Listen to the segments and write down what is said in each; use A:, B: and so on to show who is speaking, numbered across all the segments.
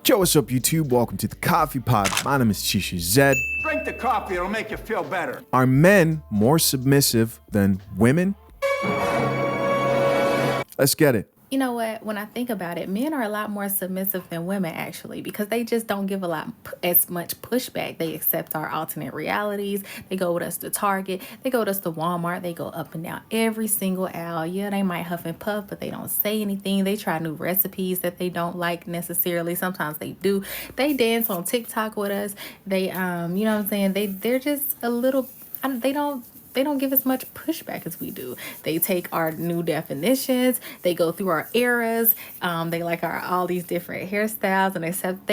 A: Yo, what's up, YouTube? Welcome to the Coffee Pod. My name is Chishu Zed.
B: Drink the coffee, it'll make you feel better.
A: Are men more submissive than women? Let's get it.
C: You know what? When I think about it, men are a lot more submissive than women, actually, because they just don't give as much pushback. They accept our alternate realities. They go with us to Target. They go with us to Walmart. They go up and down every single aisle. Yeah, they might huff and puff, but they don't say anything. They try new recipes that they don't like necessarily. Sometimes they do. They dance on TikTok with us. They, you know what I'm saying? They're just a little. They don't give as much pushback as we do. They take our new definitions. They go through our eras. They like all these different hairstyles and accept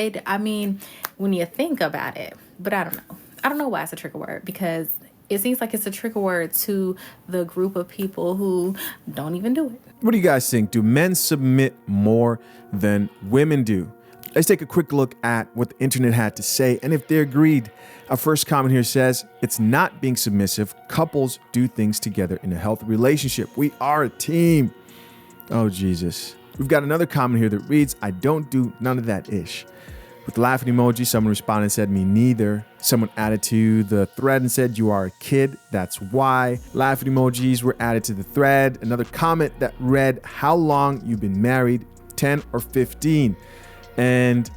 C: when you think about it, but I don't know. I don't know why it's a trigger word, because it seems like it's a trigger word to the group of people who don't even do it.
A: What do you guys think? Do men submit more than women do? Let's take a quick look at what the internet had to say, and if they agreed. Our first comment here says, it's not being submissive. Couples do things together in a healthy relationship. We are a team. Oh, Jesus. We've got another comment here that reads, I don't do none of that ish. With the laughing emoji, someone responded and said, me neither. Someone added to the thread and said, you are a kid. That's why. Laughing emojis were added to the thread. Another comment that read, how long you've been married, 10 or 15. And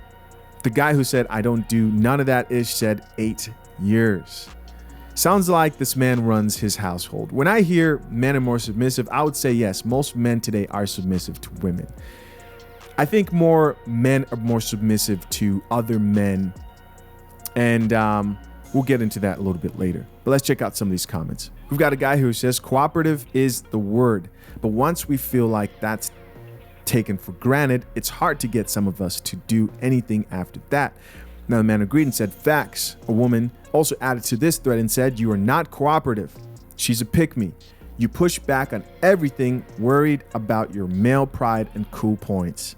A: the guy who said, I don't do none of that ish said 8 years. Sounds like this man runs his household. When I hear men are more submissive, I would say yes, most men today are submissive to women. I think more men are more submissive to other men. And we'll get into that a little bit later. But let's check out some of these comments. We've got a guy who says, cooperative is the word. But once we feel like that's taken for granted, it's hard to get some of us to do anything after that. Another man agreed and said, facts. A woman also added to this thread and said, you are not cooperative. She's a pick-me. You push back on everything, worried about your male pride and cool points.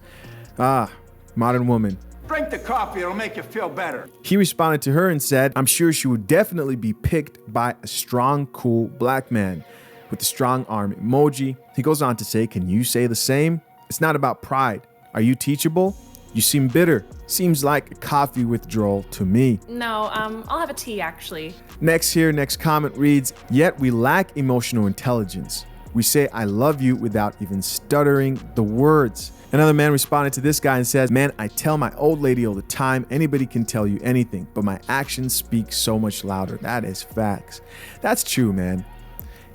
A: Modern woman.
B: Drink the coffee, it'll make you feel better.
A: He responded to her and said, I'm sure she would definitely be picked by a strong, cool black man. With the strong arm emoji. He goes on to say, can you say the same? It's not about pride. Are you teachable? You seem bitter. Seems like a coffee withdrawal to me.
D: No, I'll have a tea, actually.
A: Next comment reads, yet we lack emotional intelligence. We say, I love you without even stuttering the words. Another man responded to this guy and says, man, I tell my old lady all the time, anybody can tell you anything, but my actions speak so much louder. That is facts. That's true, man.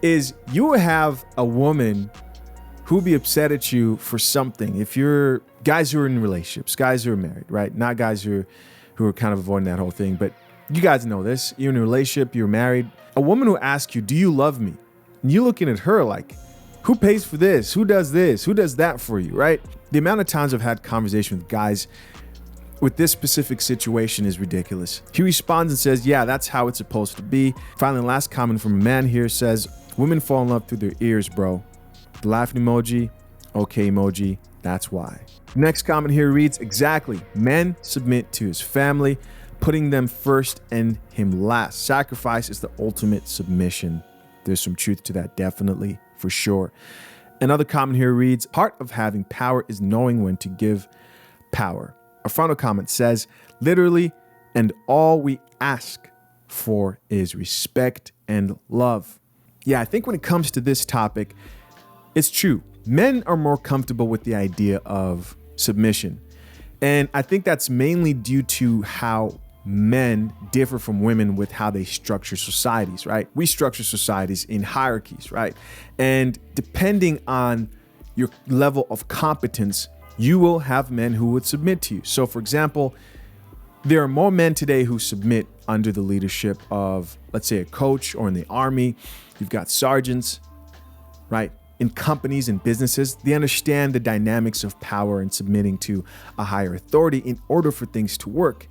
A: Is you have a woman who'll be upset at you for something. If you're guys who are in relationships, guys who are married, right? Not guys who are kind of avoiding that whole thing, but you guys know this. You're in a relationship, you're married. A woman who asks you, do you love me? And you're looking at her like, who pays for this? Who does this? Who does that for you, right? The amount of times I've had conversations with guys with this specific situation is ridiculous. He responds and says, yeah, that's how it's supposed to be. Finally, last comment from a man here says, women fall in love through their ears, bro. The laughing emoji, okay emoji, that's why. Next comment here reads, exactly, men submit to his family, putting them first and him last. Sacrifice is the ultimate submission. There's some truth to that, definitely, for sure. Another comment here reads, part of having power is knowing when to give power. A final comment says, literally, and all we ask for is respect and love. Yeah, I think when it comes to this topic, it's true. Men are more comfortable with the idea of submission. And I think that's mainly due to how men differ from women with how they structure societies, right? We structure societies in hierarchies, right? And depending on your level of competence, you will have men who would submit to you. So for example, there are more men today who submit under the leadership of, let's say, a coach, or in the army. You've got sergeants, right? In companies and businesses, they understand the dynamics of power and submitting to a higher authority in order for things to work.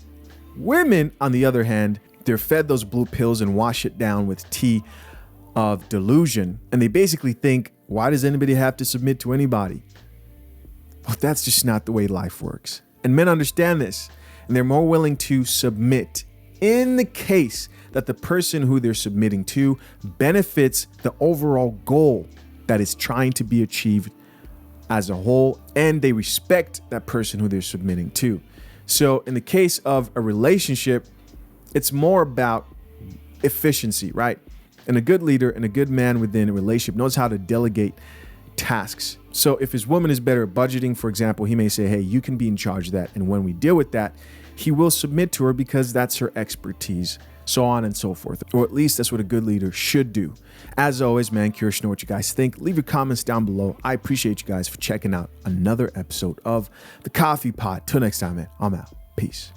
A: Women, on the other hand, they're fed those blue pills and wash it down with tea of delusion. And they basically think, why does anybody have to submit to anybody? Well, that's just not the way life works. And men understand this, and they're more willing to submit in the case that the person who they're submitting to benefits the overall goal that is trying to be achieved as a whole, and they respect that person who they're submitting to. So in the case of a relationship, it's more about efficiency, right? And a good leader and a good man within a relationship knows how to delegate tasks. So if his woman is better at budgeting, for example, he may say, hey, you can be in charge of that. And when we deal with that, he will submit to her because that's her expertise, so on and so forth. Or at least that's what a good leader should do. As always, man, curious to know what you guys think. Leave your comments down below. I appreciate you guys for checking out another episode of The Coffee Pot. Till next time, man, I'm out. Peace.